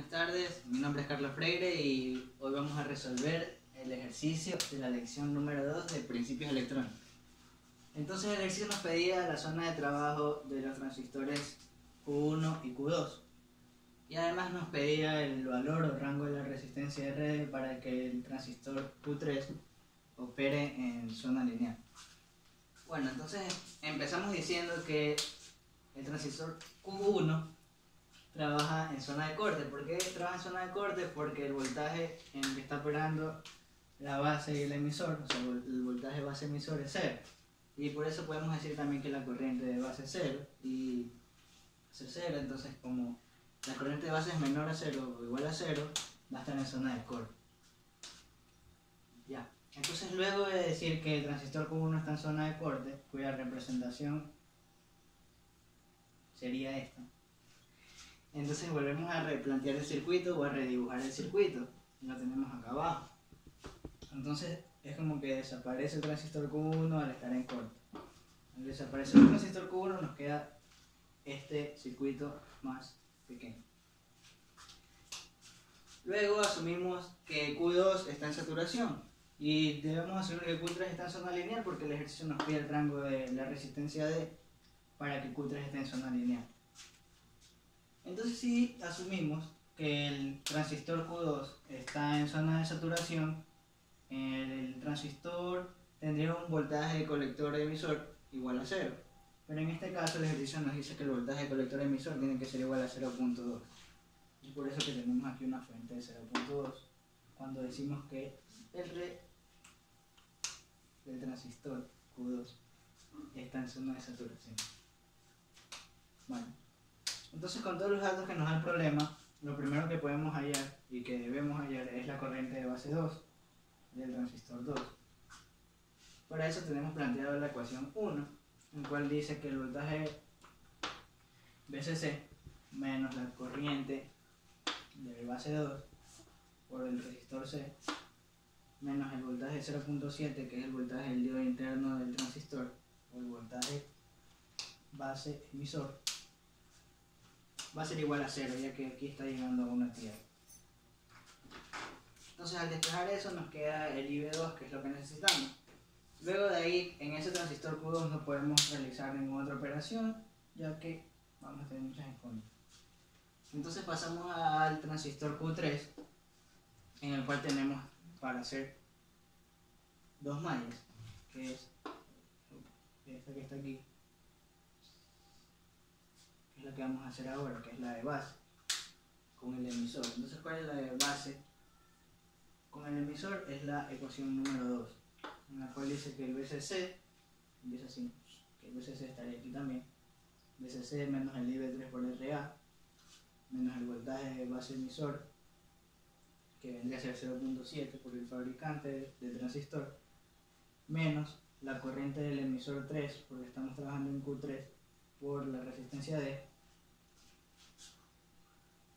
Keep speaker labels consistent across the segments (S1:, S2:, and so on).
S1: Buenas tardes, mi nombre es Carlos Freire y hoy vamos a resolver el ejercicio de la lección número 2 de principios electrónicos. Entonces el ejercicio nos pedía la zona de trabajo de los transistores Q1 y Q2 y además nos pedía el valor o rango de la resistencia R para que el transistor Q3 opere en zona lineal. Bueno, entonces empezamos diciendo que el transistor Q1 trabaja en zona de corte. ¿Por qué trabaja en zona de corte? Porque el voltaje en el que está operando la base y el emisor, o sea, el voltaje base emisor es 0. Y por eso podemos decir también que la corriente de base es 0 y es 0. Entonces, como la corriente de base es menor a 0 o igual a 0, va a estar en zona de corte. Ya. Entonces, luego de decir que el transistor Q1 está en zona de corte, cuya representación sería esta, entonces volvemos a replantear el circuito o a redibujar el circuito. Lo tenemos acá abajo. Entonces es como que desaparece el transistor Q1 al estar en corte. Al desaparecer el transistor Q1 nos queda este circuito más pequeño. Luego asumimos que Q2 está en saturación y debemos asumir que Q3 está en zona lineal porque el ejercicio nos pide el rango de la resistencia D para que Q3 esté en zona lineal. Entonces, si asumimos que el transistor Q2 está en zona de saturación, el transistor tendría un voltaje de colector emisor igual a 0. Pero en este caso el ejercicio nos dice que el voltaje de colector emisor tiene que ser igual a 0.2. Y por eso que tenemos aquí una fuente de 0.2 cuando decimos que el R del transistor Q2 está en zona de saturación. Bueno. Entonces, con todos los datos que nos da el problema, lo primero que podemos hallar y que debemos hallar es la corriente de base 2 del transistor 2. Para eso tenemos planteado la ecuación 1, en la cual dice que el voltaje VCC menos la corriente de base 2 por el resistor C menos el voltaje 0.7, que es el voltaje del diodo interno del transistor, o el voltaje base emisor, va a ser igual a 0, ya que aquí está llegando a una tierra. Entonces, al despejar eso nos queda el IB2, que es lo que necesitamos. Luego de ahí, en ese transistor Q2 no podemos realizar ninguna otra operación, ya que vamos a tener muchas incógnitas. Entonces pasamos al transistor Q3, en el cual tenemos para hacer dos mallas, que es esta que está aquí, que es la que vamos a hacer ahora, que es la de base con el emisor. Entonces, ¿cuál es la de base con el emisor? Es la ecuación número 2, en la cual dice que el VCC, dice así, que el VCC estaría aquí también, VCC menos el IB3 por RA, menos el voltaje de base emisor, que vendría a ser 0.7 por el fabricante del transistor, menos la corriente del emisor 3, porque estamos trabajando en Q3, por la resistencia D,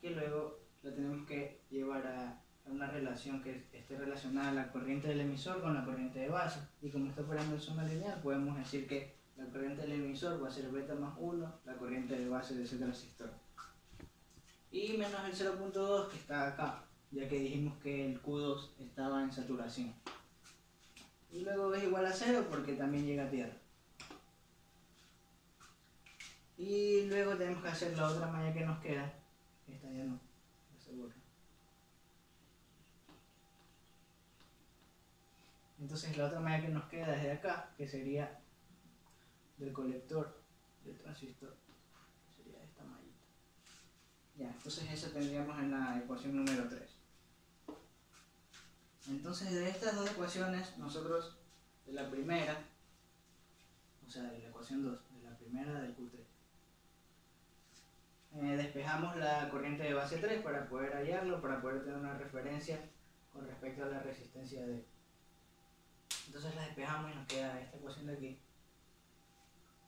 S1: que luego la tenemos que llevar a una relación que esté relacionada a la corriente del emisor con la corriente de base. Y como está operando en zona lineal, podemos decir que la corriente del emisor va a ser beta más 1, la corriente de base de ese transistor. Y menos el 0.2 que está acá, ya que dijimos que el Q2 estaba en saturación. Y luego es igual a 0 porque también llega a tierra. Y luego tenemos que hacer la otra malla que nos queda. Esta ya no, se borra. Entonces la otra malla que nos queda es de acá, que sería del colector del transistor. Sería esta mallita. Ya, entonces eso tendríamos en la ecuación número 3. Entonces de estas dos ecuaciones, nosotros de la primera, o sea de la ecuación 2, de la primera del Q3, despejamos la corriente de base 3 para poder hallarlo, para poder tener una referencia con respecto a la resistencia D. Entonces la despejamos y nos queda esta ecuación de aquí.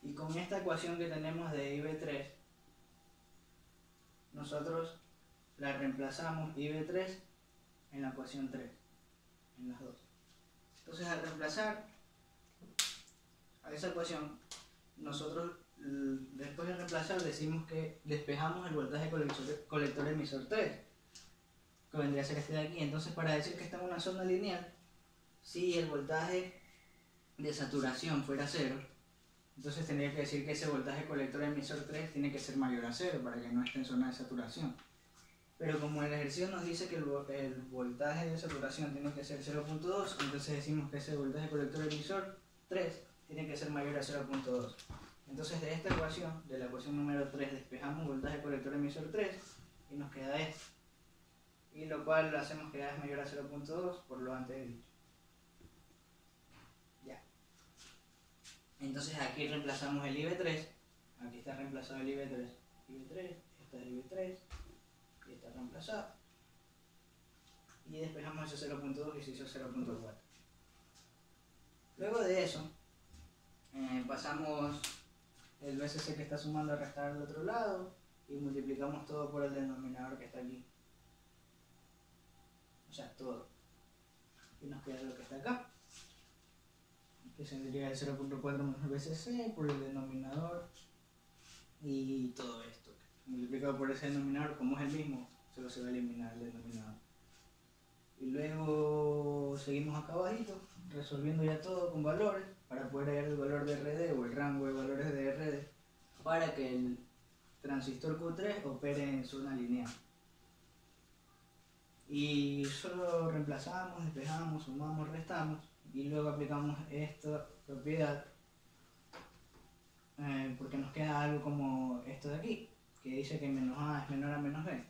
S1: Y con esta ecuación que tenemos de IB3, nosotros la reemplazamos IB3 en la ecuación 3, en las dos. Entonces al reemplazar a esa ecuación, nosotros después de reemplazar decimos que despejamos el voltaje colector emisor 3, que vendría a ser este de aquí. Entonces, para decir que está en una zona lineal, si el voltaje de saturación fuera 0, entonces tendría que decir que ese voltaje colector emisor 3 tiene que ser mayor a 0 para que no esté en zona de saturación. Pero como el ejercicio nos dice que el voltaje de saturación tiene que ser 0.2, entonces decimos que ese voltaje colector emisor 3 tiene que ser mayor a 0.2. Entonces de esta ecuación, de la ecuación número 3, despejamos voltaje colector emisor 3 y nos queda esto. Y lo cual hacemos que A es mayor a 0.2 por lo antes dicho. Ya. Entonces aquí reemplazamos el IB3. Aquí está reemplazado el IB3. IB3, esta es el IB3. Y está reemplazado. Y despejamos ese 0.2 y se hizo 0.4. Luego de eso, pasamos el BCC que está sumando a restar al otro lado y multiplicamos todo por el denominador que está aquí. O sea, todo. Y nos queda lo que está acá, que sería el 0.4 menos BCC por el denominador y todo esto. Multiplicado por ese denominador, como es el mismo, solo se va a eliminar el denominador. Y luego seguimos acá abajito, resolviendo ya todo con valores, para poder hallar el valor de RD o el rango de valores de RD, para que el transistor Q3 opere en zona lineal. Y solo reemplazamos, despejamos, sumamos, restamos, y luego aplicamos esta propiedad, porque nos queda algo como esto de aquí, que dice que menos A es menor a menos B.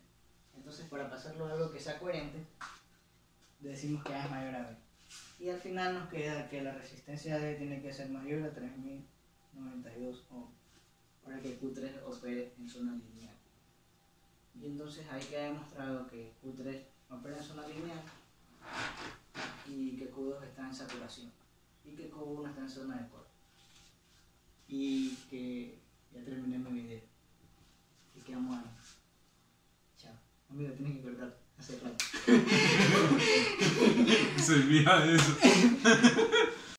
S1: Entonces, para pasarlo a algo que sea coherente, decimos que A es mayor a B. Y al final nos queda que la resistencia D tiene que ser mayor a 3092 ohms para que Q3 opere en zona lineal. Y entonces ahí queda demostrado que Q3 opera en zona lineal y que Q2 está en saturación y que Q1 está en zona de corte. Y que ya terminé mi video. Y quedamos ahí. Chao. Amigo, tienes que cortar. Hace rato.
S2: Se olvida de eso.